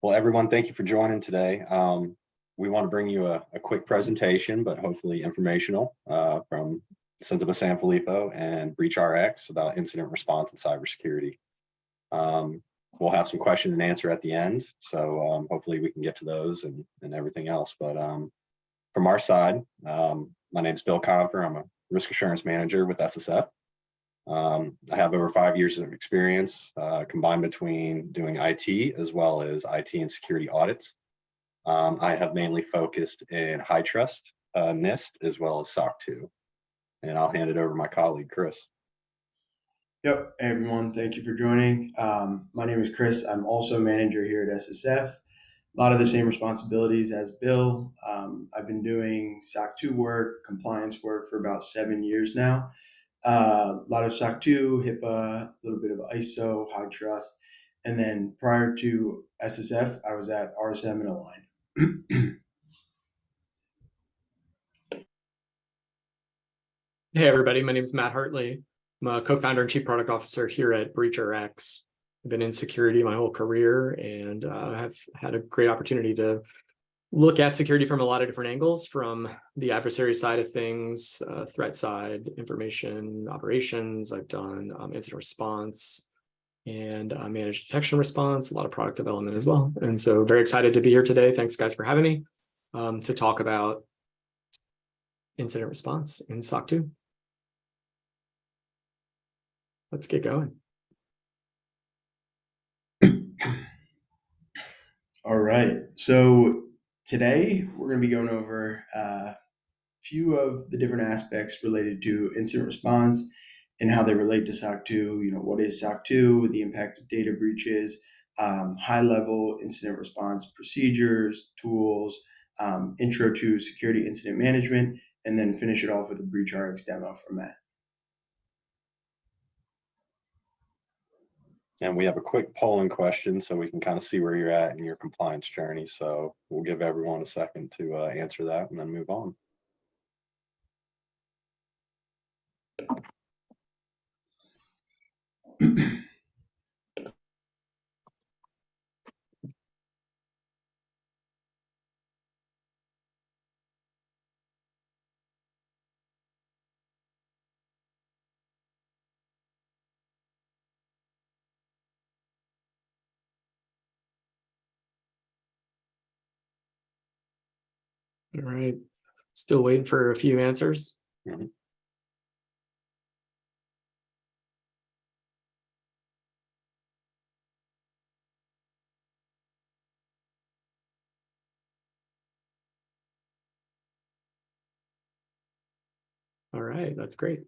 Well, everyone, thank you for joining today. We want to bring you a quick presentation, but hopefully informational, from Sensiba San Filippo and BreachRx about incident response and cybersecurity. We'll have some question and answer at the end, so hopefully we can get to those and everything else. But from our side, my name is Bill Confer. I'm a risk assurance manager with SSF. I have over 5 years of experience combined between doing IT as well as IT and security audits. I have mainly focused in high trust, NIST, as well as SOC 2. And I'll hand it over to my colleague, Chris. Yep, hey everyone, thank you for joining. My name is Chris. I'm also a manager here at SSF. A lot of the same responsibilities as Bill. I've been doing SOC 2 work, compliance work for about 7 years now. A lot of SOC 2, HIPAA, a little bit of ISO, high trust. And then prior to SSF, I was at RSM and Align. Hey everybody, my name is Matt Hartley. I'm a co-founder and chief product officer here at BreachRx. I've been in security my whole career and have had a great opportunity to look at security from a lot of different angles, from the adversary side of things, threat side, information operations. I've done incident response and managed detection response, a lot of product development as well. And so very excited to be here today. Thanks guys for having me to talk about incident response in SOC 2. Let's get going. All right. So today we're going to be going over a few of the different aspects related to incident response and how they relate to SOC 2. You know, what is SOC 2, the impact of data breaches, high-level incident response procedures, tools, intro to security incident management, and then finish it off with a BreachRx demo from Matt. And we have a quick polling question so we can kind of see where you're at in your compliance journey. So we'll give everyone a second to answer that and then move on. All right, still waiting for a few answers. Mm-hmm. All right, that's great.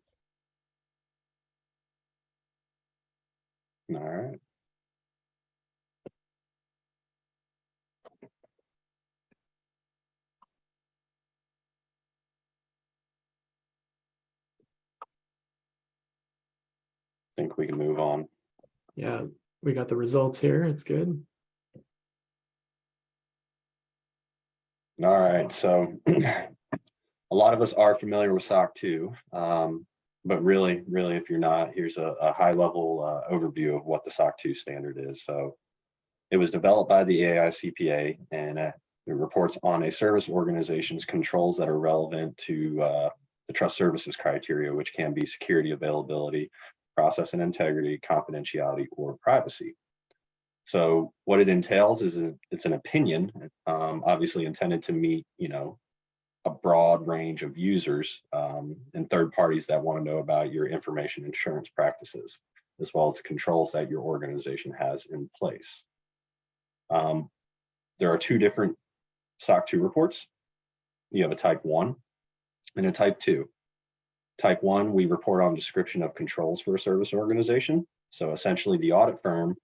All right. I think we can move on. Yeah, we got the results here. It's good. All right, so a lot of us are familiar with SOC 2, but really, if you're not, here's a high-level overview of what the SOC 2 standard is. So it was developed by the AICPA, and it reports on a service organization's controls that are relevant to the trust services criteria, which can be security, availability, process and integrity, confidentiality, or privacy. So what it entails is it's an opinion, obviously intended to meet, a broad range of users and third parties that want to know about your information insurance practices, as well as the controls that your organization has in place. There are two different SOC 2 reports. You have a type 1 and a type 2. Type 1, we report on description of controls for a service organization. So essentially the audit firm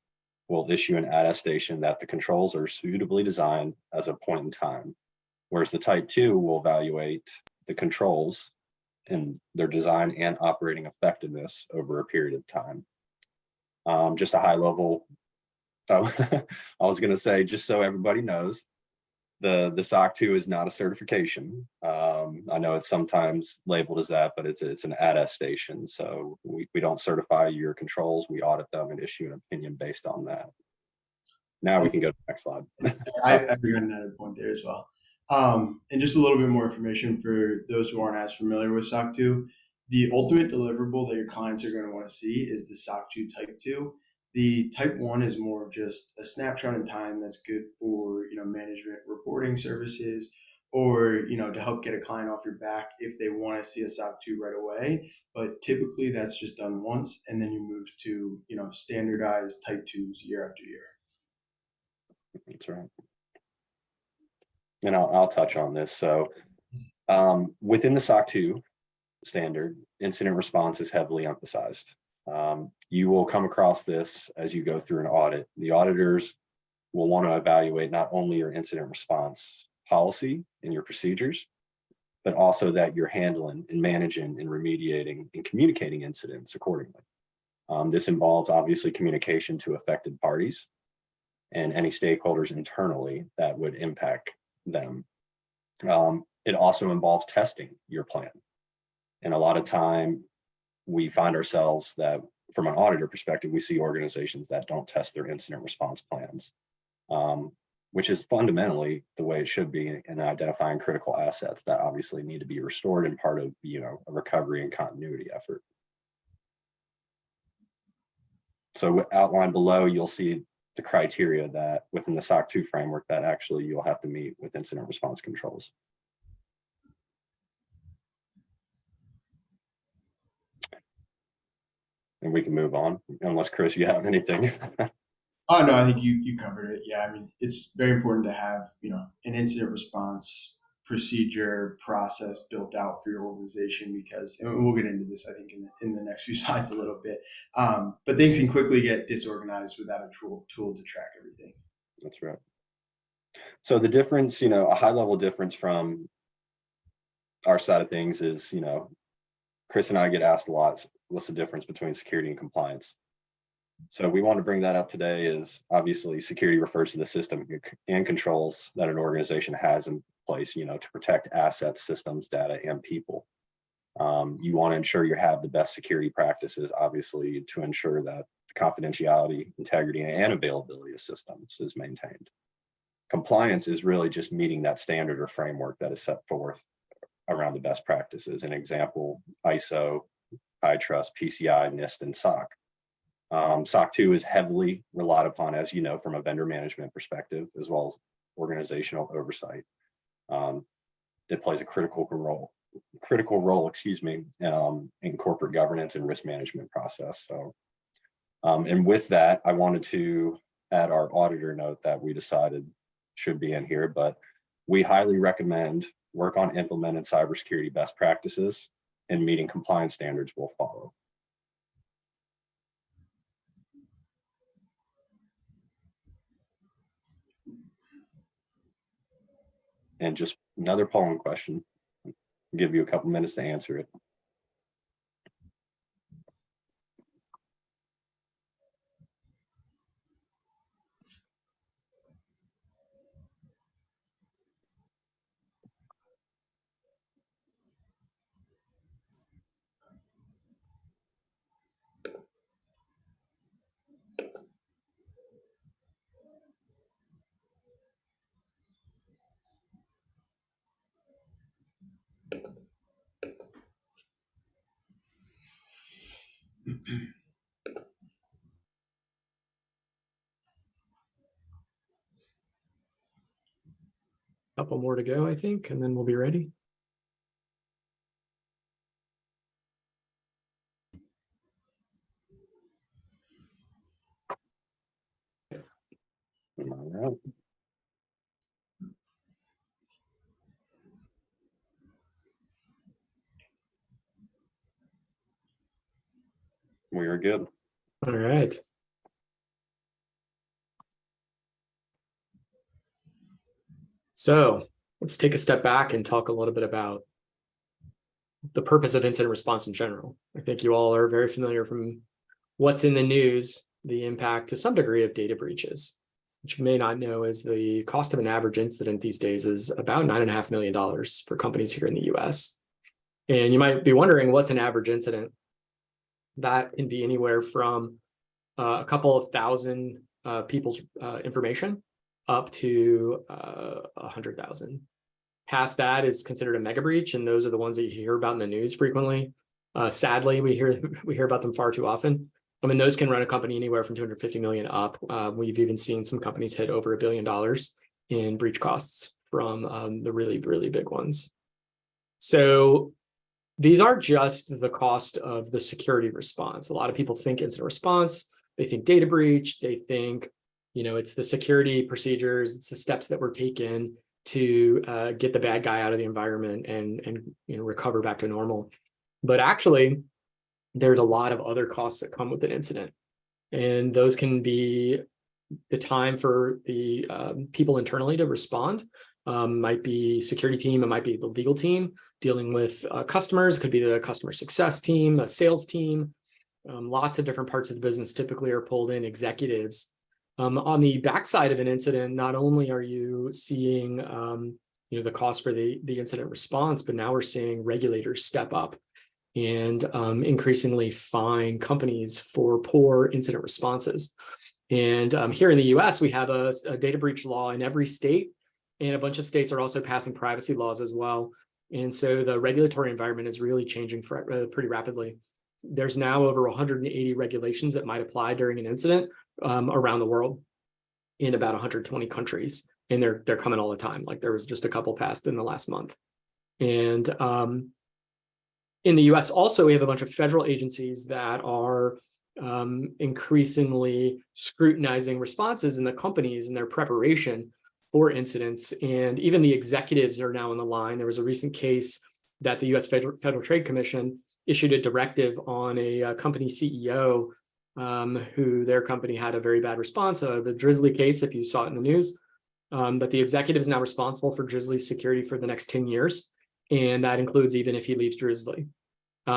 will issue an attestation that the controls are suitably designed as a point in time, whereas the type 2 will evaluate the controls and their design and operating effectiveness over a period of time. Just a high level, I was going to say, just so everybody knows, the SOC 2 is not a certification. I know it's sometimes labeled as that, but it's an attestation. So we don't certify your controls, we audit them and issue an opinion based on that. Now we can go to the next slide. I've got another point there as well. And just a little bit more information for those who aren't as familiar with SOC 2. The ultimate deliverable that your clients are going to want to see is the SOC 2 Type 2. The Type 1 is more of just a snapshot in time that's good for, management reporting services, or, to help get a client off your back if they want to see a SOC 2 right away. But typically that's just done once, and then you move to, standardized Type 2s year after year. That's right. And I'll touch on this. So within the SOC 2 standard, incident response is heavily emphasized. You will come across this as you go through an audit. The auditors will want to evaluate not only your incident response policy and your procedures, but also that you're handling and managing and remediating and communicating incidents accordingly. This involves obviously communication to affected parties and any stakeholders internally that would impact them. It also involves testing your plan. And a lot of time we find ourselves that from an auditor perspective, we see organizations that don't test their incident response plans, which is fundamentally the way it should be in identifying critical assets that obviously need to be restored and part of, a recovery and continuity effort. So outlined below, you'll see the criteria that within the SOC 2 framework that actually you'll have to meet with incident response controls. And we can move on, unless Chris, you have anything. Oh, no, I think you covered it. Yeah, I mean, it's very important to have, an incident response procedure process built out for your organization, because, and we'll get into this, I think, in the next few slides a little bit, but things can quickly get disorganized without a tool to track everything. That's right. So the difference, a high level difference from our side of things is, Chris and I get asked a lot, what's the difference between security and compliance? So we want to bring that up today. Is obviously security refers to the system and controls that an organization has in place, to protect assets, systems, data, and people. You want to ensure you have the best security practices, obviously, to ensure that the confidentiality, integrity, and availability of systems is maintained. Compliance is really just meeting that standard or framework that is set forth around the best practices. An example, ISO, HITRUST, PCI, NIST, and SOC. SOC 2 is heavily relied upon, as you know, from a vendor management perspective, as well as organizational oversight. It plays a critical role, in corporate governance and risk management process. So, and with that, I wanted to add our auditor note that we decided should be in here, but we highly recommend work on implemented cybersecurity best practices, and meeting compliance standards will follow. And just another polling question. I'll give you a couple minutes to answer it. Couple more to go, I think, and then we'll be ready. All right. We are good. All right. So let's take a step back and talk a little bit about the purpose of incident response in general. I think you all are very familiar from what's in the news, the impact to some degree of data breaches. What you may not know is the cost of an average incident these days is about $9.5 million for companies here in the US. And you might be wondering, what's an average incident? That can be anywhere from a couple of thousand people's information up to 100,000. Past that is considered a mega breach, and those are the ones that you hear about in the news frequently. Sadly, we hear about them far too often. I mean, those can run a company anywhere from 250 million up. We've even seen some companies hit over $1 billion in breach costs from the really, really big ones. So these aren't just the cost of the security response. A lot of people think incident response, they think data breach, they think, it's the security procedures, it's the steps that were taken to get the bad guy out of the environment and recover back to normal. But actually, there's a lot of other costs that come with an incident. And those can be the time for the people internally to respond. Might be security team, it might be the legal team dealing with customers, it could be the customer success team, a sales team. Lots of different parts of the business typically are pulled in, executives. On the backside of an incident, not only are you seeing the cost for the incident response, but now we're seeing regulators step up and increasingly fine companies for poor incident responses. And here in the US, we have a data breach law in every state, and a bunch of states are also passing privacy laws as well. And so the regulatory environment is really changing pretty rapidly. There's now over 180 regulations that might apply during an incident around the world in about 120 countries. And they're coming all the time. Like there was just a couple passed in the last month. And in the US also, we have a bunch of federal agencies that are increasingly scrutinizing responses in the companies and their preparation for incidents. And even the executives are now on the line. There was a recent case that the US Federal Trade Commission issued a directive on a company CEO who their company had a very bad response, the Drizzly case, if you saw it in the news. But the executive is now responsible for Drizzly's security for the next 10 years. And that includes even if he leaves Drizzly.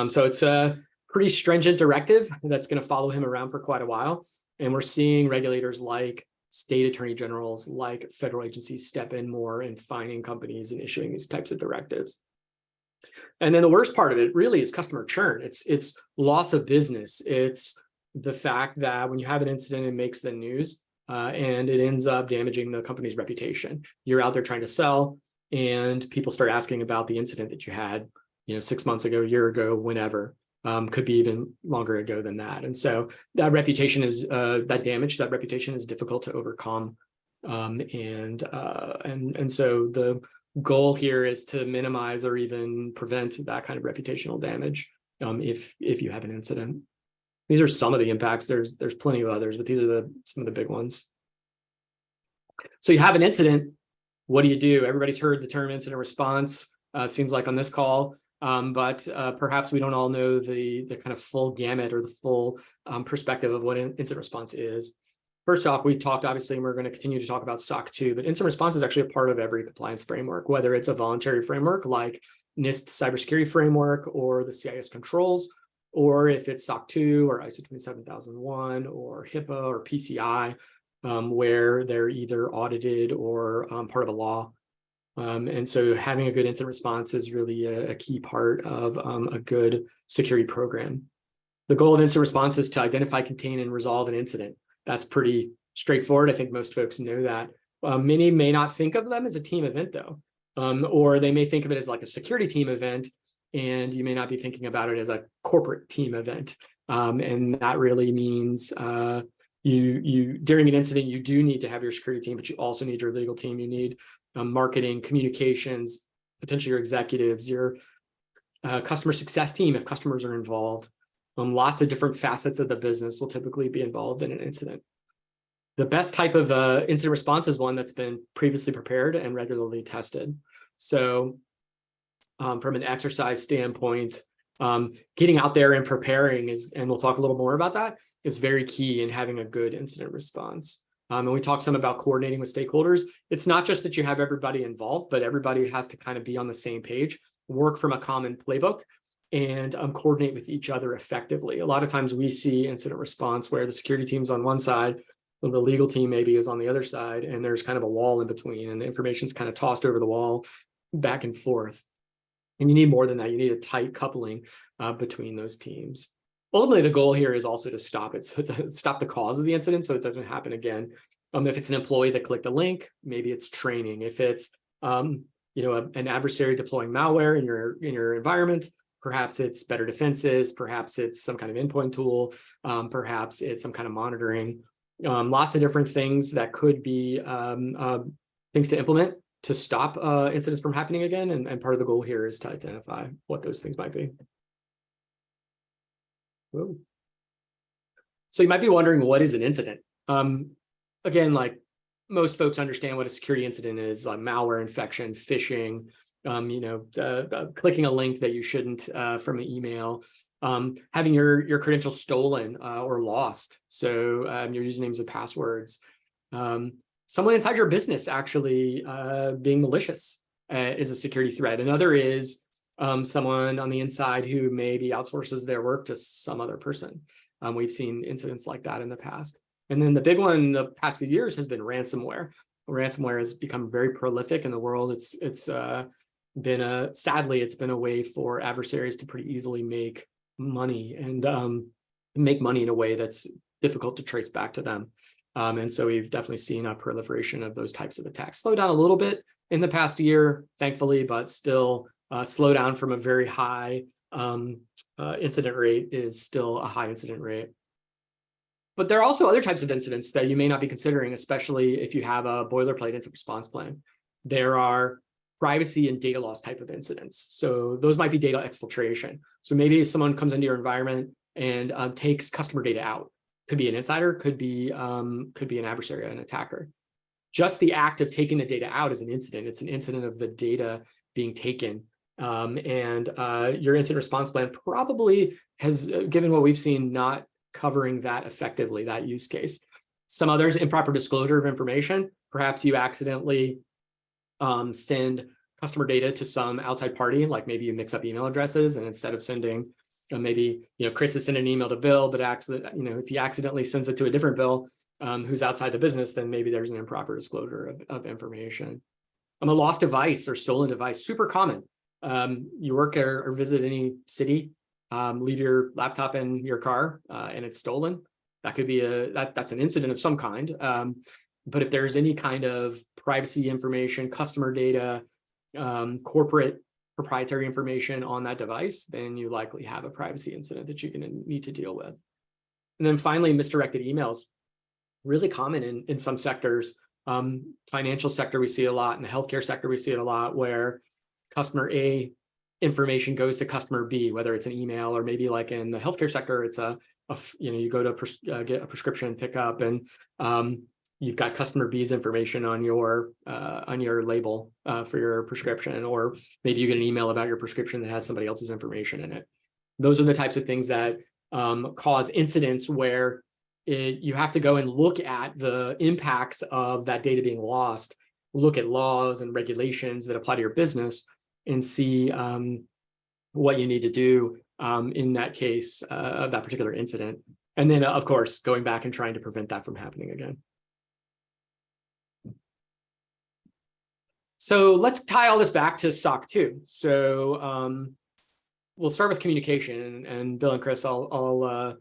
So it's a pretty stringent directive that's going to follow him around for quite a while. And we're seeing regulators like state attorney generals, like federal agencies step in more in fining companies and issuing these types of directives. And then the worst part of it really is customer churn. It's loss of business. It's the fact that when you have an incident, it makes the news and it ends up damaging the company's reputation. You're out there trying to sell and people start asking about the incident that you had, 6 months ago, a year ago, whenever. Could be even longer ago than that. And so that reputation is that reputation is difficult to overcome. And so the goal here is to minimize or even prevent that kind of reputational damage if you have an incident. These are some of the impacts. There's plenty of others, but these are some of the big ones. So you have an incident. What do? Everybody's heard the term incident response, seems like on this call. But perhaps we don't all know the kind of full gamut or the full perspective of what an incident response is. First off, we talked, obviously, and we're going to continue to talk about SOC 2, but incident response is actually a part of every compliance framework, whether it's a voluntary framework like NIST cybersecurity framework or the CIS controls, or if it's SOC 2 or ISO 27001 or HIPAA or PCI, where they're either audited or part of a law. And so having a good incident response is really a key part of a good security program. The goal of incident response is to identify, contain, and resolve an incident. That's pretty straightforward. I think most folks know that. Many may not think of them as a team event, though, or they may think of it as like a security team event, and you may not be thinking about it as a corporate team event. And that really means you during an incident, you do need to have your security team, but you also need your legal team. You need marketing, communications, potentially your executives, your customer success team if customers are involved. Lots of different facets of the business will typically be involved in an incident. The best type of incident response is one that's been previously prepared and regularly tested. So from an exercise standpoint, getting out there and preparing is, and we'll talk a little more about that, is very key in having a good incident response. And we talked some about coordinating with stakeholders. It's not just that you have everybody involved, but everybody has to kind of be on the same page, work from a common playbook, and coordinate with each other effectively. A lot of times we see incident response where the security team's on one side, and the legal team maybe is on the other side, and there's kind of a wall in between, and the information's kind of tossed over the wall back and forth. And you need more than that. You need a tight coupling between those teams. ultimately, the goal here is also to stop it, so to stop the cause of the incident so it doesn't happen again. If it's an employee that clicked a link, maybe it's training. If it's an adversary deploying malware in your environment, perhaps it's better defenses, perhaps it's some kind of endpoint tool, perhaps it's some kind of monitoring. Lots of different things that could be things to implement to stop incidents from happening again. And part of the goal here is to identify what those things might be. Whoa. So you might be wondering, what is an incident? Again, like most folks understand what a security incident is, like malware infection, phishing, clicking a link that you shouldn't from an email, having your credentials stolen or lost. So your usernames and passwords. Someone inside your business actually being malicious is a security threat. Another is someone on the inside who maybe outsources their work to some other person. We've seen incidents like that in the past. And then the big one in the past few years has been ransomware. Ransomware has become very prolific in the world. It's been sadly, it's been a way for adversaries to pretty easily make money and make money in a way that's difficult to trace back to them. And so we've definitely seen a proliferation of those types of attacks. Slow down a little bit in the past year, thankfully, but still slow down from a very high incident rate is still a high incident rate. But there are also other types of incidents that you may not be considering, especially if you have a boilerplate incident response plan. There are privacy and data loss type of incidents. So those might be data exfiltration. So maybe someone comes into your environment and takes customer data out. Could be an insider, could be an adversary, an attacker. Just the act of taking the data out is an incident. It's an incident of the data being taken. And your incident response plan probably has, given what we've seen, not covering that effectively, that use case. Some others, improper disclosure of information. Perhaps you accidentally send customer data to some outside party, like maybe you mix up email addresses, and instead of sending, maybe Chris has sent an email to Bill, but actually, if he accidentally sends it to a different Bill who's outside the business, then maybe there's an improper disclosure of information. A lost device or stolen device, super common. You work or visit any city, leave your laptop in your car and it's stolen. That could be that's an incident of some kind. But if there's any kind of privacy information, customer data, corporate proprietary information on that device, then you likely have a privacy incident that you're going to need to deal with. And then finally, misdirected emails, really common in some sectors. Financial sector, we see a lot. In the healthcare sector, we see it a lot, where customer A information goes to customer B, whether it's an email or maybe like in the healthcare sector, it's you go to get a prescription pickup and you've got customer B's information on your label for your prescription, or maybe you get an email about your prescription that has somebody else's information in it. Those are the types of things that cause incidents where you have to go and look at the impacts of that data being lost, look at laws and regulations that apply to your business, and see what you need to do in that case of that particular incident. And then, of course, going back and trying to prevent that from happening again. So let's tie all this back to SOC 2. So we'll start with communication, and Bill and Chris, I'll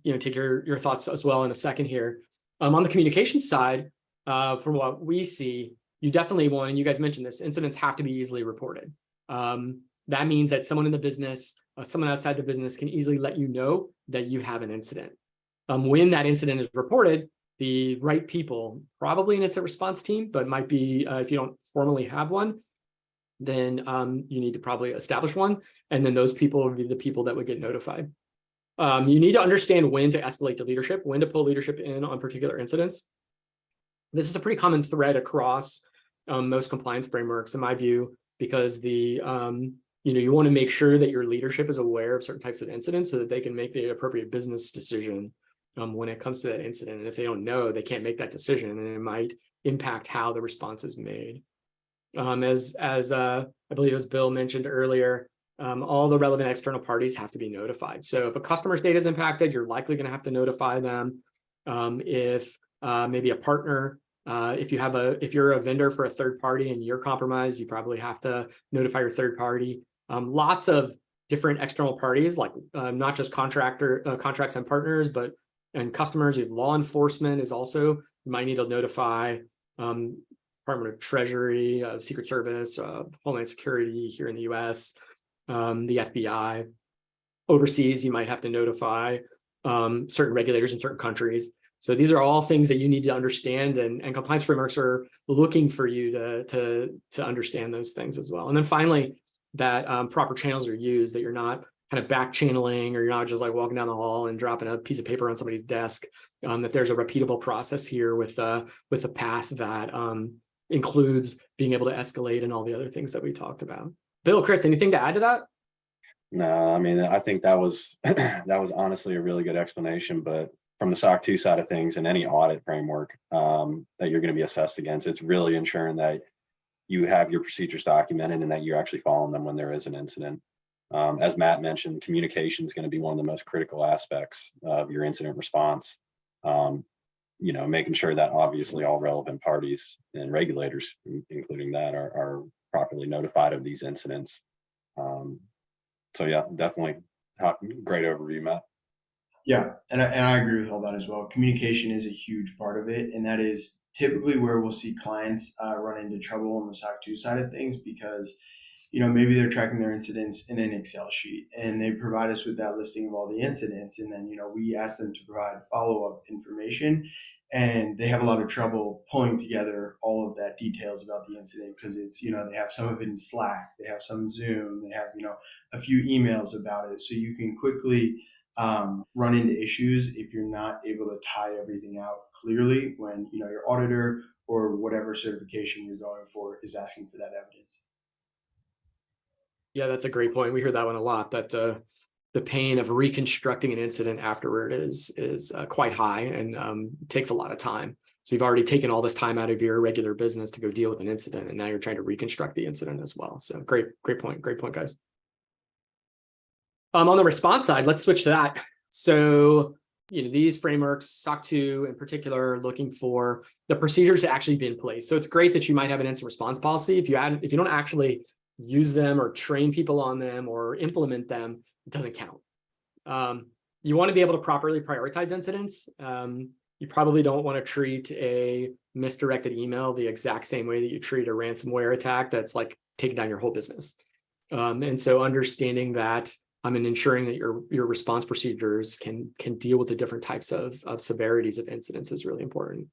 take your thoughts as well in a second here. On the communication side, from what we see, you definitely want, and you guys mentioned this, incidents have to be easily reported. That means that someone in the business, someone outside the business can easily let you know that you have an incident. When that incident is reported, the right people, probably an incident response team, but might be, if you don't formally have one, then you need to probably establish one. And then those people would be the people that would get notified. You need to understand when to escalate to leadership, when to pull leadership in on particular incidents. This is a pretty common thread across most compliance frameworks, in my view, because you want to make sure that your leadership is aware of certain types of incidents so that they can make the appropriate business decision when it comes to that incident. And if they don't know, they can't make that decision, and it might impact how the response is made. As I believe as Bill mentioned earlier, all the relevant external parties have to be notified. So if a customer's data is impacted, you're likely going to have to notify them. If maybe a partner, if you're a vendor for a third party and you're compromised, you probably have to notify your third party. Lots of different external parties, like not just contracts and partners, but and customers. You have law enforcement is also, you might need to notify Department of Treasury, Secret Service, Homeland Security here in the US, the FBI. Overseas, you might have to notify certain regulators in certain countries. So these are all things that you need to understand, and compliance frameworks are looking for you to understand those things as well. And then finally, that proper channels are used, that you're not kind of back channeling, or you're not just like walking down the hall and dropping a piece of paper on somebody's desk, that there's a repeatable process here with a path that includes being able to escalate and all the other things that we talked about. Bill, Chris, anything to add to that? No, I mean, I think that was that was honestly a really good explanation. But from the SOC 2 side of things, and any audit framework that you're going to be assessed against, it's really ensuring that you have your procedures documented and that you're actually following them when there is an incident. As Matt mentioned, communication is going to be one of the most critical aspects of your incident response. You know, making sure that obviously all relevant parties and regulators, including that, are properly notified of these incidents. So yeah, definitely great overview, Matt. Yeah, and I agree with all that as well. Communication is a huge part of it, and that is typically where we'll see clients run into trouble on the SOC 2 side of things, because maybe they're tracking their incidents in an Excel sheet, and they provide us with that listing of all the incidents, and then we ask them to provide follow-up information, and they have a lot of trouble pulling together all of that details about the incident, because it's they have some of it in Slack, they have some Zoom, they have a few emails about it, so you can quickly run into issues if you're not able to tie everything out clearly when your auditor or whatever certification you're going for is asking for that evidence. Yeah, that's a great point. We hear that one a lot, that the pain of reconstructing an incident afterward is quite high and takes a lot of time. So you've already taken all this time out of your regular business to go deal with an incident, and now you're trying to reconstruct the incident as well. So great point, guys. On the response side, let's switch to that. So these frameworks, SOC 2 in particular, are looking for the procedures to actually be in place. So it's great that you might have an incident response policy. If you don't actually use them or train people on them or implement them, it doesn't count. You want to be able to properly prioritize incidents. You probably don't want to treat a misdirected email the exact same way that you treat a ransomware attack that's like taking down your whole business. And so understanding that and ensuring that your response procedures can deal with the different types of severities of incidents is really important.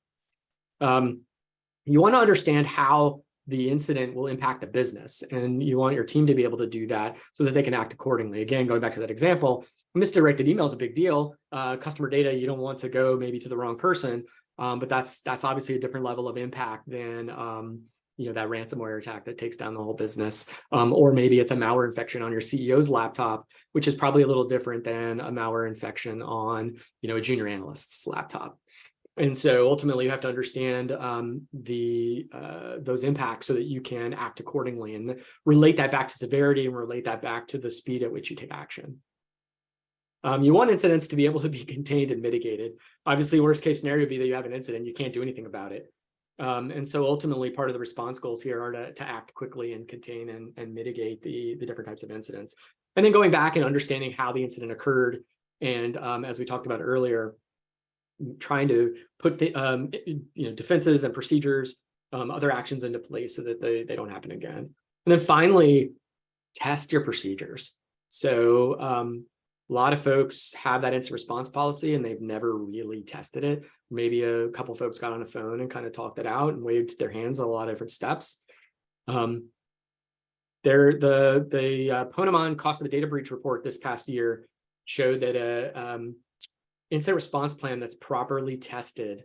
You want to understand how the incident will impact the business, and you want your team to be able to do that so that they can act accordingly. Again, going back to that example, misdirected email is a big deal. Customer data, you don't want to go maybe to the wrong person, but that's obviously a different level of impact than that ransomware attack that takes down the whole business. Or maybe it's a malware infection on your CEO's laptop, which is probably a little different than a malware infection on a junior analyst's laptop. And so ultimately you have to understand those impacts so that you can act accordingly and relate that back to severity and relate that back to the speed at which you take action. You want incidents to be able to be contained and mitigated. Obviously, worst case scenario would be that you have an incident, you can't do anything about it. And so ultimately part of the response goals here are to act quickly and contain and mitigate the different types of incidents. And then going back and understanding how the incident occurred. And as we talked about earlier, trying to put the defenses and procedures, other actions into place so that they don't happen again. And then finally, test your procedures. So a lot of folks have that incident response policy and they've never really tested it. Maybe a couple of folks got on a phone and kind of talked it out and waved their hands at a lot of different steps. The Ponemon cost of a data breach report this past year showed that a incident response plan that's properly tested,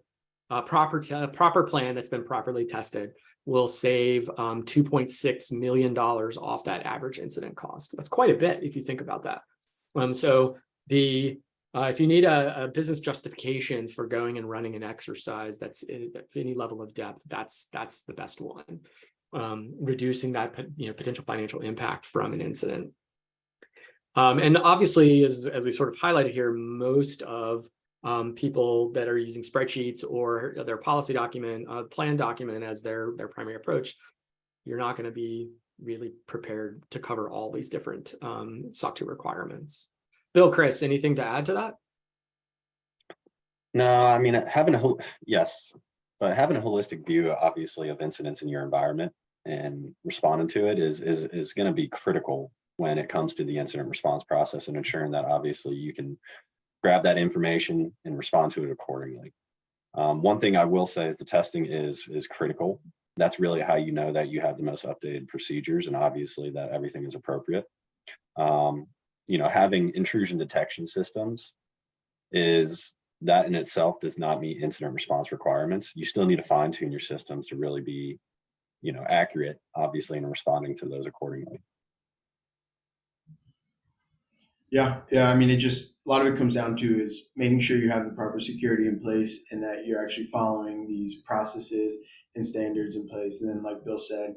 proper plan that's been properly tested will save $2.6 million off that average incident cost. That's quite a bit if you think about that. So if you need a business justification for going and running an exercise that's at any level of depth, that's the best one. Reducing that potential financial impact from an incident. And obviously, as we sort of highlighted here, most of people that are using spreadsheets or their policy document, plan document as their primary approach, you're not going to be really prepared to cover all these different SOC 2 requirements. Bill, Chris, anything to add to that? No, I mean, yes, but having a holistic view, obviously, of incidents in your environment and responding to it is going to be critical when it comes to the incident response process, and ensuring that obviously you can grab that information and respond to it accordingly. One thing I will say is the testing is critical. That's really how you know that you have the most updated procedures, and obviously that everything is appropriate. Having intrusion detection systems that in itself does not meet incident response requirements. You still need to fine tune your systems to really be, accurate, obviously, in responding to those accordingly. Yeah. I mean, a lot of it comes down to is making sure you have the proper security in place and that you're actually following these processes and standards in place. And then, like Bill said,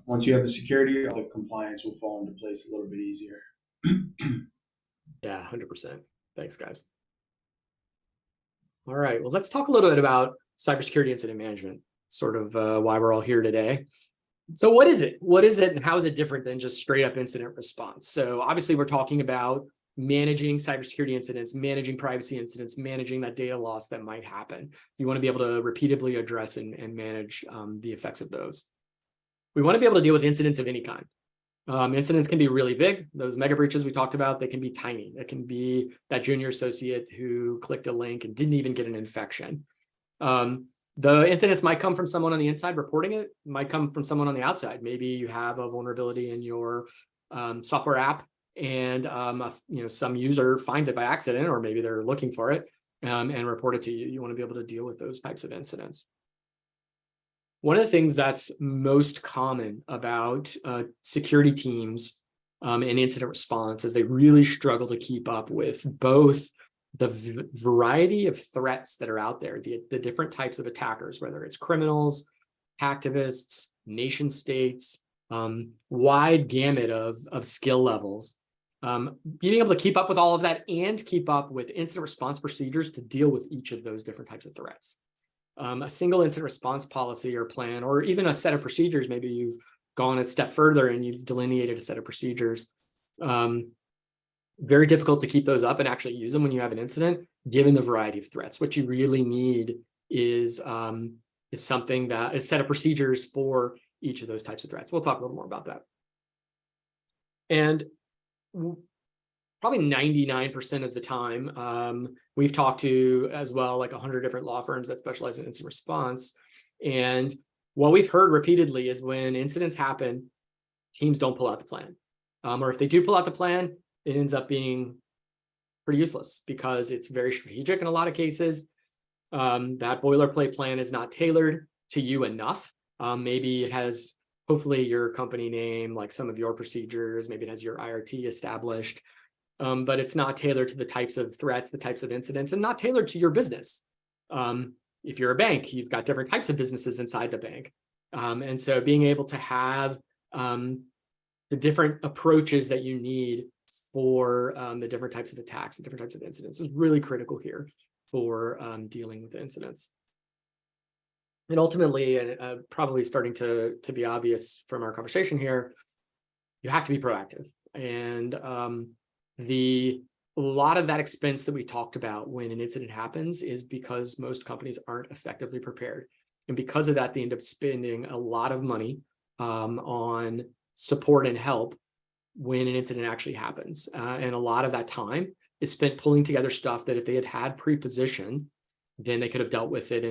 once you have the security, all the compliance will fall into place a little bit easier. Yeah, 100%. Thanks, guys. All right, well, let's talk a little bit about cybersecurity incident management, sort of why we're all here today. So what is it? What is it, and how is it different than just straight up incident response? So obviously we're talking about managing cybersecurity incidents, managing privacy incidents, managing that data loss that might happen. You want to be able to repeatedly address and manage the effects of those. We want to be able to deal with incidents of any kind. Incidents can be really big. Those mega breaches we talked about, they can be tiny. It can be that junior associate who clicked a link and didn't even get an infection. The incidents might come from someone on the inside reporting it, might come from someone on the outside. Maybe you have a vulnerability in your software app, and some user finds it by accident, or maybe they're looking for it and report it to you. You want to be able to deal with those types of incidents. One of the things that's most common about security teams and incident response is they really struggle to keep up with both the variety of threats that are out there, the different types of attackers, whether it's criminals, hacktivists, nation states, wide gamut of skill levels. Being able to keep up with all of that and keep up with incident response procedures to deal with each of those different types of threats. A single incident response policy or plan, or even a set of procedures, maybe you've gone a step further and you've delineated a set of procedures. Very difficult to keep those up and actually use them when you have an incident, given the variety of threats. What you really need is something that is a set of procedures for each of those types of threats. We'll talk a little more about that. And probably 99% of the time, we've talked to as well, like 100 different law firms that specialize in incident response. And what we've heard repeatedly is when incidents happen, teams don't pull out the plan. Or if they do pull out the plan, it ends up being pretty useless because it's very strategic in a lot of cases. That boilerplate plan is not tailored to you enough. Maybe it has, hopefully, your company name, like some of your procedures, maybe it has your IRT established. But it's not tailored to the types of threats, the types of incidents, and not tailored to your business. If you're a bank, you've got different types of businesses inside the bank. And so being able to have the different approaches that you need for the different types of attacks, the different types of incidents is really critical here for dealing with the incidents. And ultimately, probably starting to be obvious from our conversation here, you have to be proactive. And a lot of that expense that we talked about when an incident happens is because most companies aren't effectively prepared. And because of that, they end up spending a lot of money on support and help when an incident actually happens. And a lot of that time is spent pulling together stuff that if they had pre-positioned, then they could have dealt with it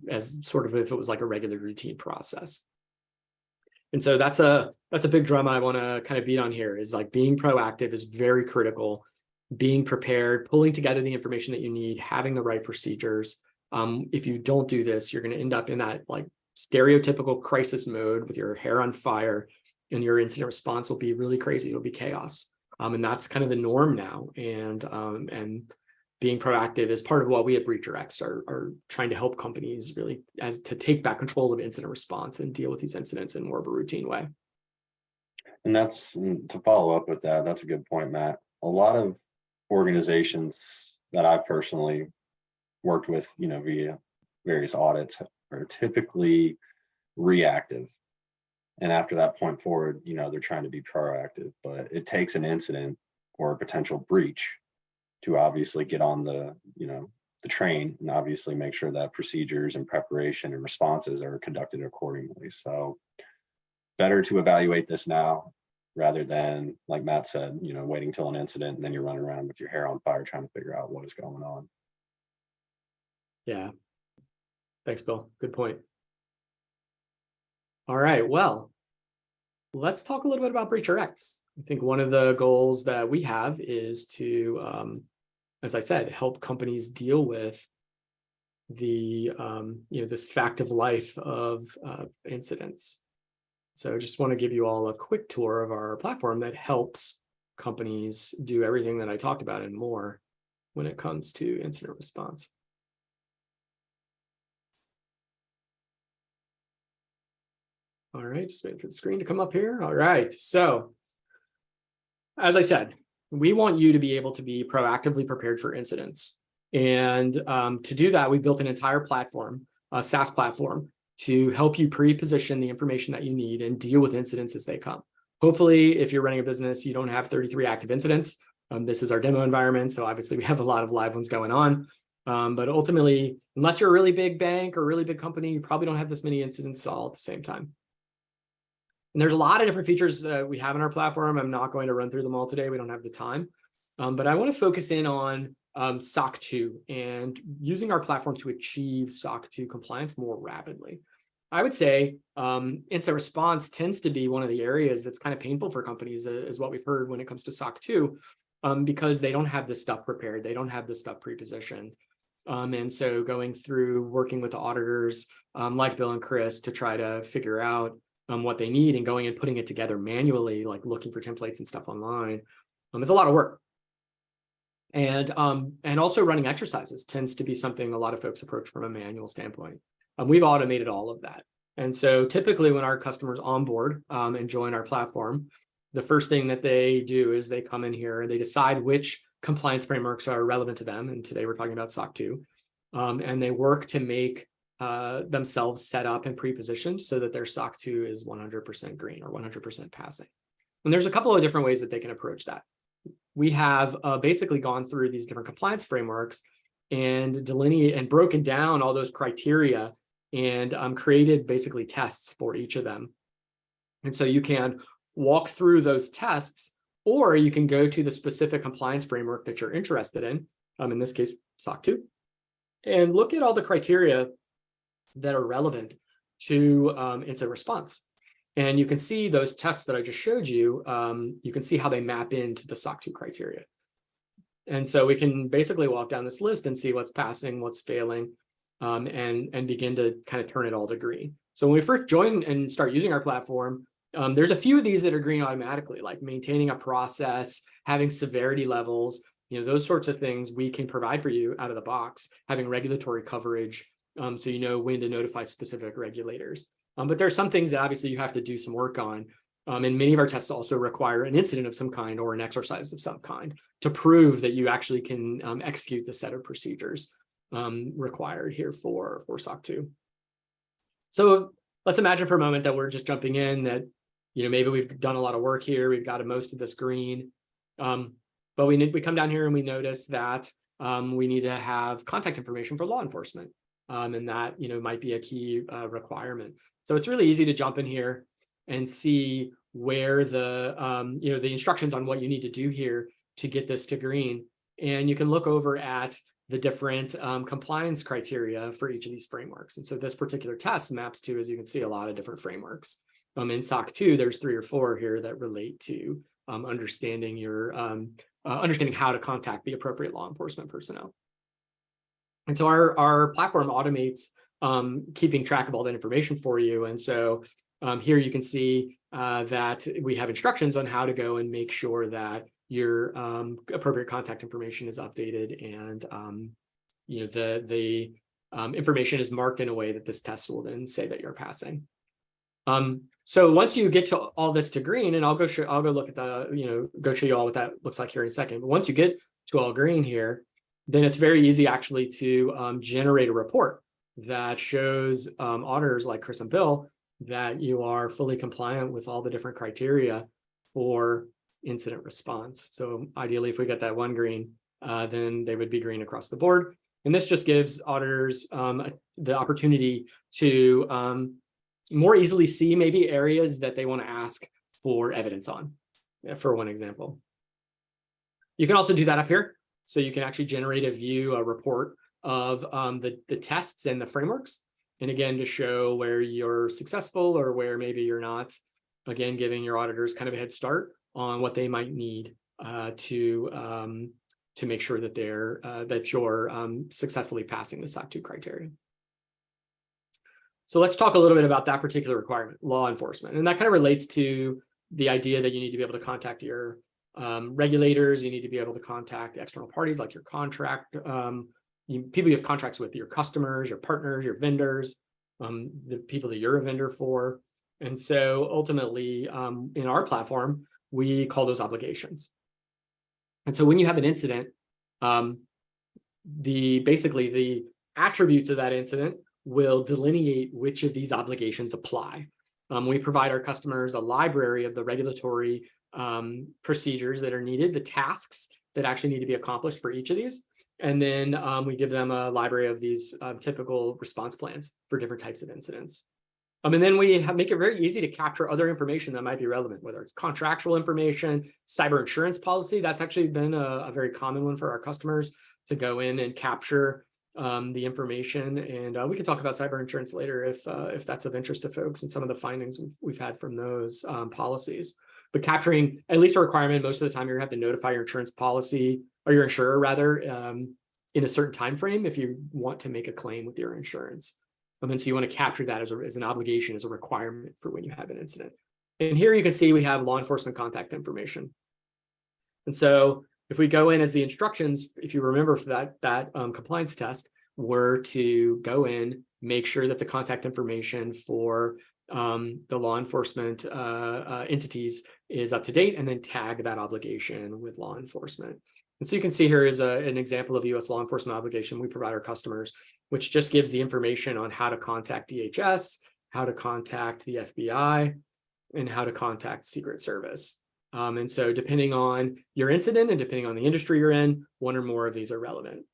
as sort of if it was like a regular routine process. And so that's a big drum I want to kind of beat on here, is like being proactive is very critical. Being prepared, pulling together the information that you need, having the right procedures. If you don't do this, you're going to end up in that like stereotypical crisis mode with your hair on fire, and your incident response will be really crazy. It'll be chaos. And that's kind of the norm now. And being proactive is part of what we at BreachRx are trying to help companies really as to take back control of incident response and deal with these incidents in more of a routine way. And that's, to follow up with that, that's a good point, Matt. A lot of organizations that I've personally worked with, via various audits are typically reactive. And after that point forward, they're trying to be proactive, but it takes an incident or a potential breach to obviously get on the train and obviously make sure that procedures and preparation and responses are conducted accordingly. So better to evaluate this now rather than, like Matt said, waiting till an incident and then you're running around with your hair on fire trying to figure out what is going on. Yeah. Thanks, Bill. Good point. All right. Well, let's talk a little bit about BreachRx. I think one of the goals that we have is to, as I said, help companies deal with the, this fact of life of incidents. So I just want to give you all a quick tour of our platform that helps companies do everything that I talked about and more when it comes to incident response. All right, just waiting for the screen to come up here. All right, so as I said, we want you to be able to be proactively prepared for incidents. And to do that, we built an entire platform, a SaaS platform, to help you pre-position the information that you need and deal with incidents as they come. Hopefully, if you're running a business, you don't have 33 active incidents. This is our demo environment, so obviously we have a lot of live ones going on. But ultimately, unless you're a really big bank or a really big company, you probably don't have this many incidents all at the same time. And there's a lot of different features we have in our platform. I'm not going to run through them all today. We don't have the time. But I want to focus in on SOC 2 and using our platform to achieve SOC 2 compliance more rapidly. I would say incident response tends to be one of the areas that's kind of painful for companies, is what we've heard when it comes to SOC 2, because they don't have this stuff prepared. They don't have this stuff pre-positioned. And so going through working with the auditors like Bill and Chris to try to figure out what they need and going and putting it together manually, like looking for templates and stuff online, is a lot of work. And also running exercises tends to be something a lot of folks approach from a manual standpoint. We've automated all of that. And so typically when our customers onboard and join our platform, the first thing that they do is they come in here and they decide which compliance frameworks are relevant to them. And today we're talking about SOC 2. And they work to make themselves set up and pre-positioned so that their SOC 2 is 100% green or 100% passing. And there's a couple of different ways that they can approach that. We have basically gone through these different compliance frameworks and delineated and broken down all those criteria and created basically tests for each of them. And so you can walk through those tests, or you can go to the specific compliance framework that you're interested in this case, SOC 2, and look at all the criteria that are relevant to incident response. And you can see those tests that I just showed you, you can see how they map into the SOC 2 criteria. And so we can basically walk down this list and see what's passing, what's failing, and begin to kind of turn it all to green. So when we first join and start using our platform, there's a few of these that are green automatically, like maintaining a process, having severity levels, those sorts of things we can provide for you out of the box, having regulatory coverage, so you know when to notify specific regulators. But there are some things that obviously you have to do some work on. And many of our tests also require an incident of some kind or an exercise of some kind to prove that you actually can execute the set of procedures required here for SOC 2. So let's imagine for a moment that we're just jumping in, that maybe we've done a lot of work here, we've got most of this green, but we come down here and we notice that we need to have contact information for law enforcement, and that might be a key requirement. So it's really easy to jump in here and see where the the instructions on what you need to do here to get this to green, and you can look over at the different compliance criteria for each of these frameworks. And so this particular test maps to, as you can see, a lot of different frameworks. In SOC 2, there's 3 or 4 here that relate to understanding understanding how to contact the appropriate law enforcement personnel. And so our platform automates keeping track of all that information for you. And so here you can see that we have instructions on how to go and make sure that your appropriate contact information is updated, and the information is marked in a way that this test will then say that you're passing. So once you get to all this to green, and I'll go look at go show you all what that looks like here in a second. But once you get to all green here, then it's very easy actually to generate a report that shows auditors like Chris and Bill that you are fully compliant with all the different criteria for incident response. So ideally, if we get that one green, then they would be green across the board. And this just gives auditors the opportunity to more easily see maybe areas that they want to ask for evidence on, for one example. You can also do that up here. So you can actually generate a report of the tests and the frameworks. And again, to show where you're successful or where maybe you're not, again, giving your auditors kind of a head start on what they might need to make sure that you're successfully passing the SOC 2 criteria. So let's talk a little bit about that particular requirement, law enforcement. And that kind of relates to the idea that you need to be able to contact your regulators. You need to be able to contact external parties like your contract, people you have contracts with, your customers, your partners, your vendors, the people that you're a vendor for. And so ultimately, in our platform, we call those obligations. And so when you have an incident, basically the attributes of that incident will delineate which of these obligations apply. We provide our customers a library of the regulatory procedures that are needed, the tasks that actually need to be accomplished for each of these. And then we give them a library of these typical response plans for different types of incidents. And then we make it very easy to capture other information that might be relevant, whether it's contractual information, cyber insurance policy. That's actually been a very common one for our customers to go in and capture the information. And we can talk about cyber insurance later if that's of interest to folks and some of the findings we've had from those policies. But capturing at least a requirement, most of the time you're going to have to notify your insurance policy or your insurer rather in a certain time frame if you want to make a claim with your insurance. And so you want to capture that as an obligation, as a requirement for when you have an incident. And here you can see we have law enforcement contact information. And so if we go in as the instructions, if you remember for that compliance test, were to go in, make sure that the contact information for the law enforcement entities is up to date, and then tag that obligation with law enforcement. And so you can see here is an example of U.S. law enforcement obligation we provide our customers, which just gives the information on how to contact DHS, how to contact the FBI, and how to contact Secret Service. And so depending on your incident and depending on the industry you're in, one or more of these are relevant.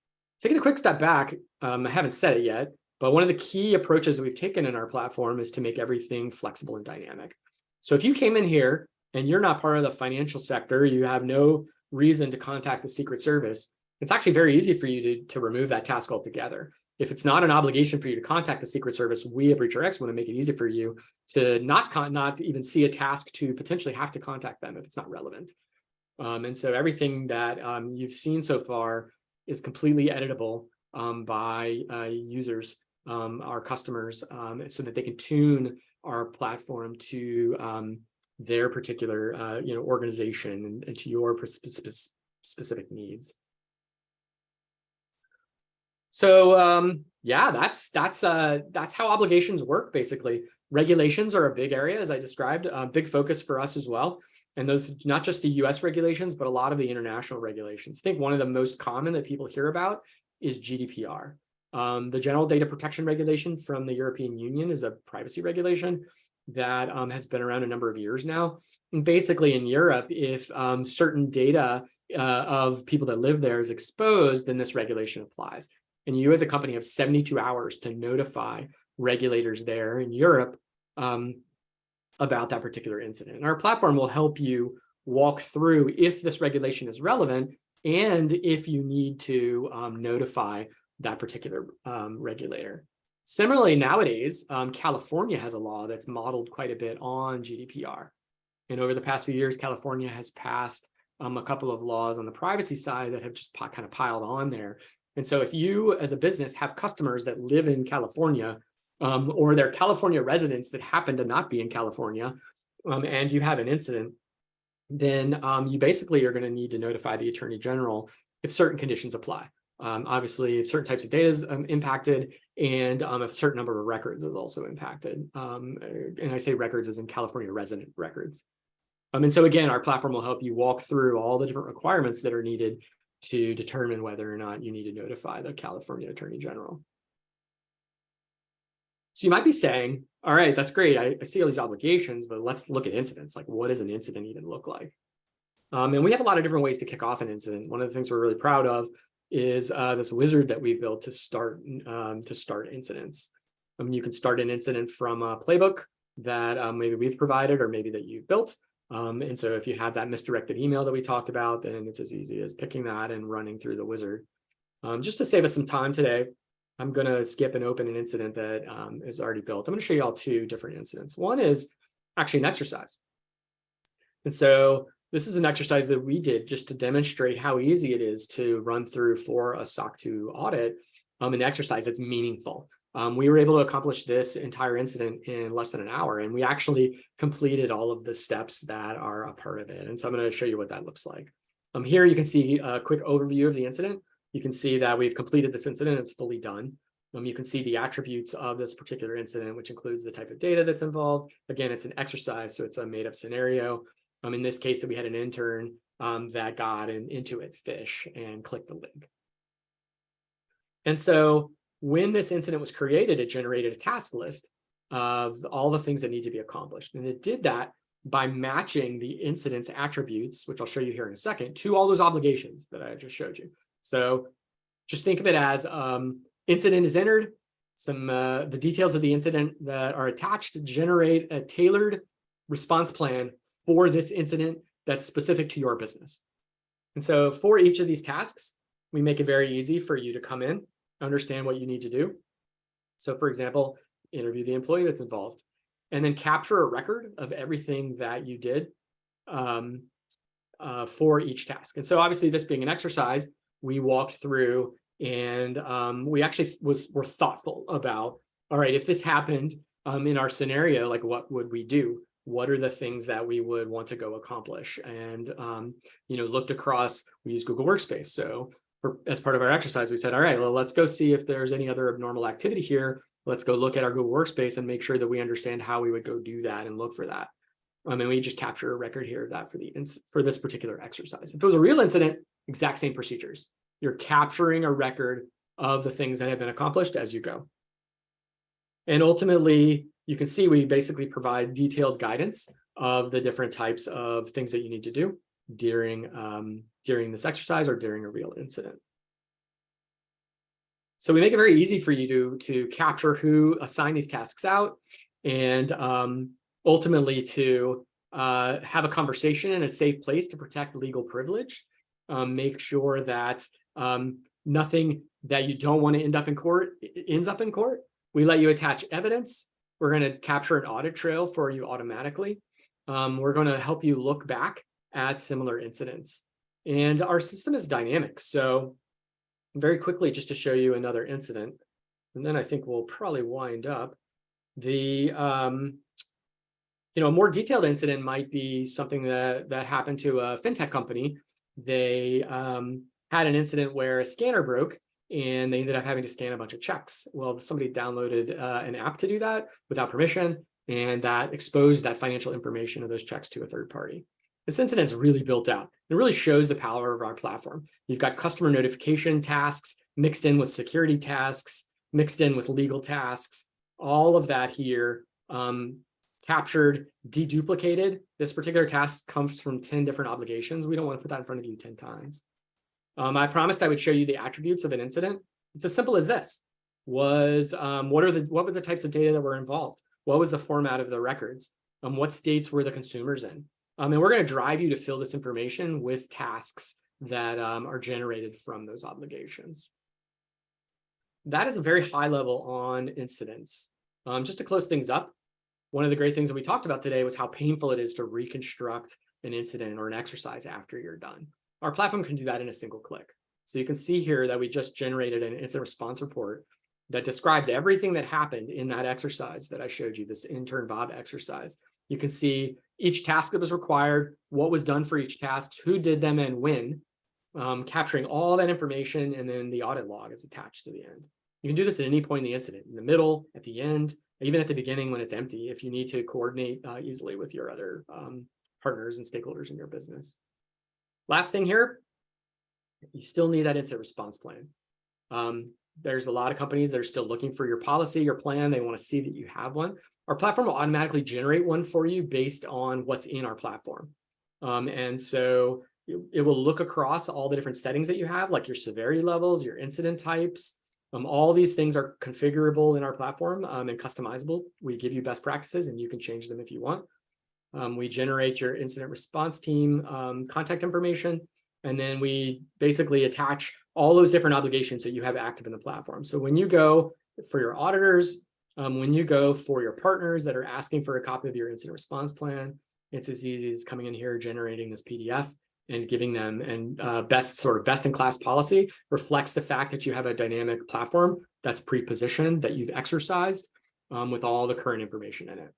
Taking a quick step back, I haven't said it yet, but one of the key approaches that we've taken in our platform is to make everything flexible and dynamic. So if you came in here and you're not part of the financial sector, you have no reason to contact the Secret Service, it's actually very easy for you to remove that task altogether. If it's not an obligation for you to contact the Secret Service, we at BreachRx want to make it easy for you to not even see a task to potentially have to contact them if it's not relevant. And so everything that you've seen so far is completely editable by users, our customers, so that they can tune our platform to their particular organization and to your specific needs. So yeah, that's how obligations work. Basically, regulations are a big area, as I described, a big focus for us as well. And those, not just the U.S. regulations, but a lot of the international regulations. I think one of the most common that people hear about is GDPR. The General Data Protection Regulation from the European Union is a privacy regulation that has been around a number of years now. And basically in Europe, if certain data of people that live there is exposed, then this regulation applies. And you as a company have 72 hours to notify regulators there in Europe about that particular incident. And our platform will help you walk through if this regulation is relevant and if you need to notify that particular regulator. Similarly, nowadays, California has a law that's modeled quite a bit on GDPR. And over the past few years, California has passed a couple of laws on the privacy side that have just kind of piled on there. And so if you as a business have customers that live in California, or they're California residents that happen to not be in California, and you have an incident, then you basically are going to need to notify the Attorney General if certain conditions apply. Obviously, if certain types of data is impacted, and if a certain number of records is also impacted. And I say records as in California resident records. And so again, our platform will help you walk through all the different requirements that are needed to determine whether or not you need to notify the California Attorney General. So you might be saying, all right, that's great. I see all these obligations, but let's look at incidents. Like, what does an incident even look like? And we have a lot of different ways to kick off an incident. One of the things we're really proud of is this wizard that we built to start incidents. You can start an incident from a playbook that maybe we've provided or maybe that you've built. And so if you have that misdirected email that we talked about, then it's as easy as picking that and running through the wizard. Just to save us some time today, I'm going to skip and open an incident that is already built. I'm going to show you all two different incidents. One is actually an exercise. And so this is an exercise that we did just to demonstrate how easy it is to run through for a SOC 2 audit, an exercise that's meaningful. We were able to accomplish this entire incident in less than an hour, and we actually completed all of the steps that are a part of it. And so I'm going to show you what that looks like. Here you can see a quick overview of the incident. You can see that we've completed this incident. It's fully done. You can see the attributes of this particular incident, which includes the type of data that's involved. Again, it's an exercise, so it's a made-up scenario. In this case, that we had an intern that got an Intuit fish and clicked the link. And so when this incident was created, it generated a task list of all the things that need to be accomplished. And it did that by matching the incident's attributes, which I'll show you here in a second, to all those obligations that I just showed you. So just think of it as incident is entered, the details of the incident that are attached to generate a tailored response plan for this incident that's specific to your business. And so for each of these tasks, we make it very easy for you to come in, understand what you need to do. So for example, interview the employee that's involved, and then capture a record of everything that you did for each task. And so obviously this being an exercise, we walked through and we actually were thoughtful about, all right, if this happened in our scenario, like what would we do? What are the things that we would want to go accomplish? And, looked across, we use Google Workspace. So as part of our exercise, we said, all right, well, let's go see if there's any other abnormal activity here. Let's go look at our Google Workspace and make sure that we understand how we would go do that and look for that. And we just capture a record here of that for this particular exercise. If it was a real incident, exact same procedures. You're capturing a record of the things that have been accomplished as you go. And ultimately, you can see we basically provide detailed guidance of the different types of things that you need to do during this exercise or during a real incident. So we make it very easy for you to capture who assigned these tasks out and ultimately to have a conversation in a safe place to protect legal privilege. Make sure that nothing that you don't want to end up in court ends up in court. We let you attach evidence. We're going to capture an audit trail for you automatically. We're going to help you look back at similar incidents. And our system is dynamic. So very quickly, just to show you another incident, and then I think we'll probably wind up. A more detailed incident might be something that happened to a fintech company. They had an incident where a scanner broke and they ended up having to scan a bunch of checks. Well, somebody downloaded an app to do that without permission, and that exposed that financial information of those checks to a third party. This incident is really built out. It really shows the power of our platform. You've got customer notification tasks mixed in with security tasks, mixed in with legal tasks, all of that here captured, deduplicated. This particular task comes from 10 different obligations. We don't want to put that in front of you 10 times. I promised I would show you the attributes of an incident. It's as simple as this. What were the types of data that were involved? What was the format of the records? What states were the consumers in? And we're going to drive you to fill this information with tasks that are generated from those obligations. That is a very high level on incidents. Just to close things up, one of the great things that we talked about today was how painful it is to reconstruct an incident or an exercise after you're done. Our platform can do that in a single click. So you can see here that we just generated an incident response report that describes everything that happened in that exercise that I showed you, this intern Bob exercise. You can see each task that was required, what was done for each task, who did them and when, capturing all that information, and then the audit log is attached to the end. You can do this at any point in the incident, in the middle, at the end, even at the beginning when it's empty, if you need to coordinate easily with your other partners and stakeholders in your business. Last thing here, you still need that incident response plan. there's a lot of companies that are still looking for your policy, your plan. They want to see that you have one. Our platform will automatically generate one for you based on what's in our platform. And so it will look across all the different settings that you have, like your severity levels, your incident types. All these things are configurable in our platform and customizable. We give you best practices and you can change them if you want. We generate your incident response team contact information, and then we basically attach all those different obligations that you have active in the platform. So when you go for your auditors, when you go for your partners that are asking for a copy of your incident response plan, it's as easy as coming in here, generating this PDF and giving them, and best in class policy reflects the fact that you have a dynamic platform that's pre-positioned, that you've exercised with all the current information in it.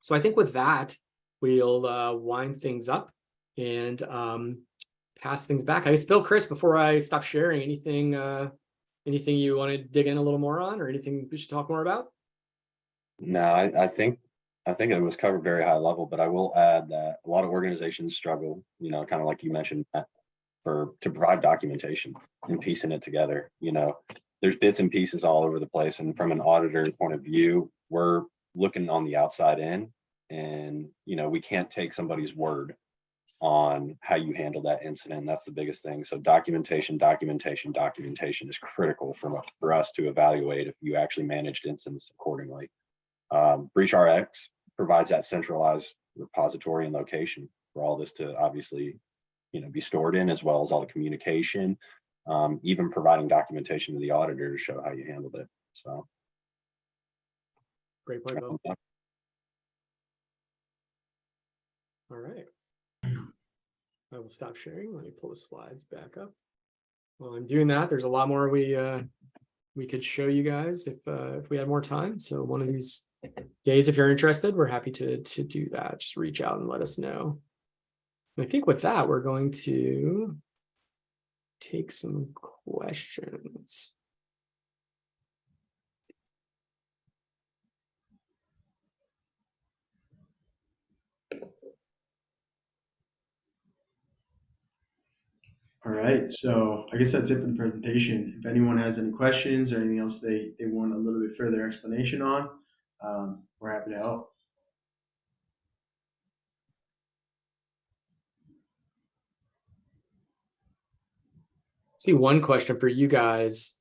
So I think with that, we'll wind things up and pass things back. I guess, Bill, Chris, before I stop sharing, anything you want to dig in a little more on, or anything we should talk more about? No, I think it was covered very high level, but I will add that a lot of organizations struggle, kind of like you mentioned, Matt, to provide documentation and piecing it together. There's bits and pieces all over the place, and from an auditor's point of view, we're looking on the outside in, and we can't take somebody's word on how you handle that incident. That's the biggest thing. So documentation is critical for us to evaluate if you actually managed incidents accordingly. BreachRx provides that centralized repository and location for all this to obviously be stored in, as well as all the communication, even providing documentation to the auditor to show how you handled it. So great point, Bill. All right, I will stop sharing. Let me pull the slides back up. While I'm doing that, there's a lot more we could show you guys if we had more time. So one of these days, if you're interested, we're happy to do that. Just reach out and let us know. And I think with that, we're going to take some questions. All right, so I guess that's it for the presentation. If anyone has any questions or anything else they want a little bit further explanation on, we're happy to help. See, one question for you guys.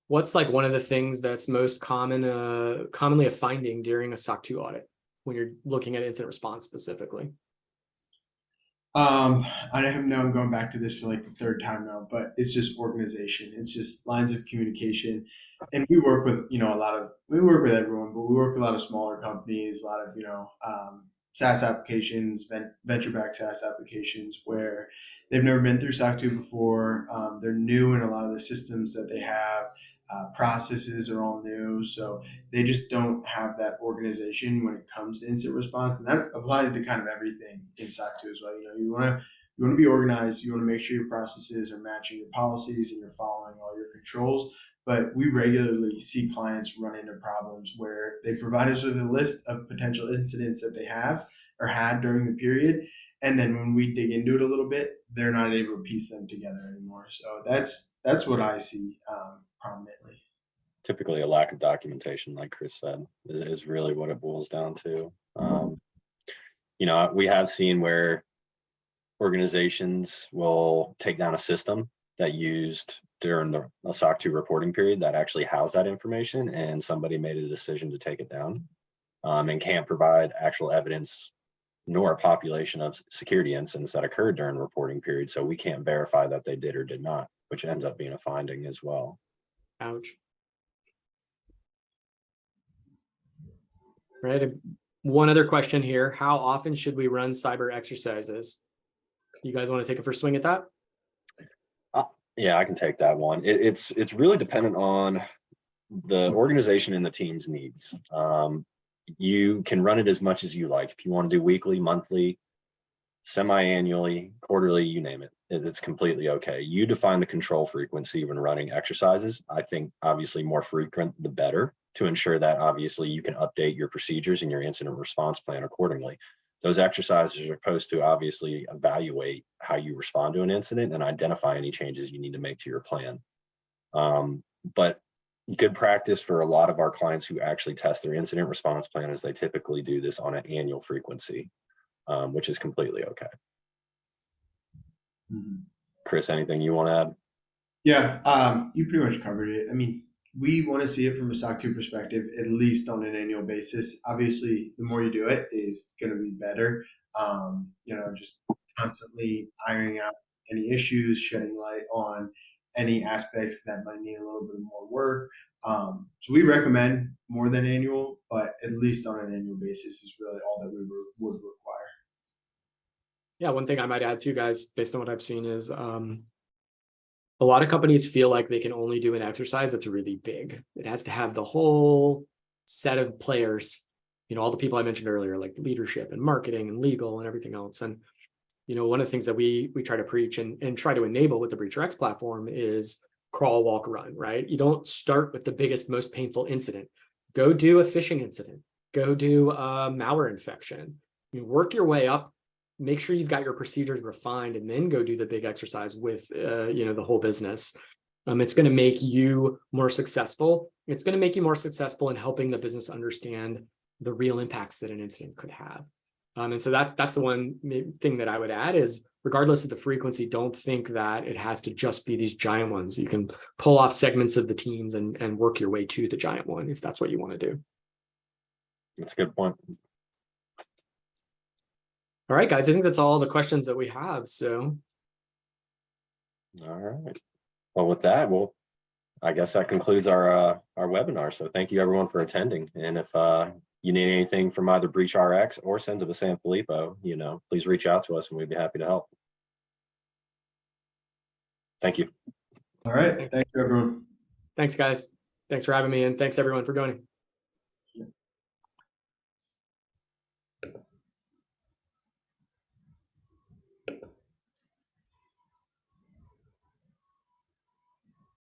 What's like one of the things that's most commonly a finding during a SOC 2 audit when you're looking at incident response specifically? I know I'm going back to this for like the third time now, but it's just organization. It's just lines of communication. And we work with, we work with everyone, but we work with a lot of smaller companies, a lot of, SaaS applications, venture-backed SaaS applications where they've never been through SOC 2 before. They're new in a lot of the systems that they have. Processes are all new. So they just don't have that organization when it comes to incident response. And that applies to kind of everything in SOC 2 as well. You want to be organized. You want to make sure your processes are matching your policies and you're following all your controls. But we regularly see clients run into problems where they provide us with a list of potential incidents that they have or had during the period. And then when we dig into it a little bit, they're not able to piece them together anymore. So that's what I see prominently. Typically a lack of documentation, like Chris said, is really what it boils down to. We have seen where organizations will take down a system that used during the SOC 2 reporting period that actually housed that information, and somebody made a decision to take it down and can't provide actual evidence nor a population of security incidents that occurred during the reporting period. So we can't verify that they did or did not, which ends up being a finding as well. Ouch. Right. One other question here. How often should we run cyber exercises? You guys want to take a first swing at that? Yeah, I can take that one. It's really dependent on the organization and the team's needs. You can run it as much as you like. If you want to do weekly, monthly, semi-annually, quarterly, you name it. It's completely okay. You define the control frequency when running exercises. I think obviously more frequent, the better, to ensure that obviously you can update your procedures and your incident response plan accordingly. Those exercises are supposed to obviously evaluate how you respond to an incident and identify any changes you need to make to your plan. But good practice for a lot of our clients who actually test their incident response plan is they typically do this on an annual frequency, which is completely okay. Chris, anything you want to add? Yeah, you pretty much covered it. I mean, we want to see it from a SOC 2 perspective, at least on an annual basis. Obviously, the more you do it is going to be better. Just constantly ironing out any issues, shedding light on any aspects that might need a little bit more work. So we recommend more than annual, but at least on an annual basis is really all that we would require. Yeah, one thing I might add to you guys, based on what I've seen, is a lot of companies feel like they can only do an exercise that's really big. It has to have the whole set of players, all the people I mentioned earlier, like leadership and marketing and legal and everything else. And, one of the things that we try to preach and try to enable with the BreachRx platform is crawl, walk, run, right? You don't start with the biggest, most painful incident. Go do a phishing incident. Go do a malware infection. Work your way up. Make sure you've got your procedures refined, and then go do the big exercise with, the whole business. It's going to make you more successful. It's going to make you more successful in helping the business understand the real impacts that an incident could have. And so that's the one thing that I would add is, regardless of the frequency, don't think that it has to just be these giant ones. You can pull off segments of the teams and work your way to the giant one if that's what you want to do. That's a good point. All right, guys, I think that's all the questions that we have. So. All right. Well, with that, I guess that concludes our webinar. So thank you everyone for attending. And if you need anything from either BreachRx or Sensiba San Filippo, please reach out to us and we'd be happy to help. Thank you. All right. Thank you, everyone. Thanks, guys. Thanks for having me, and thanks everyone for joining.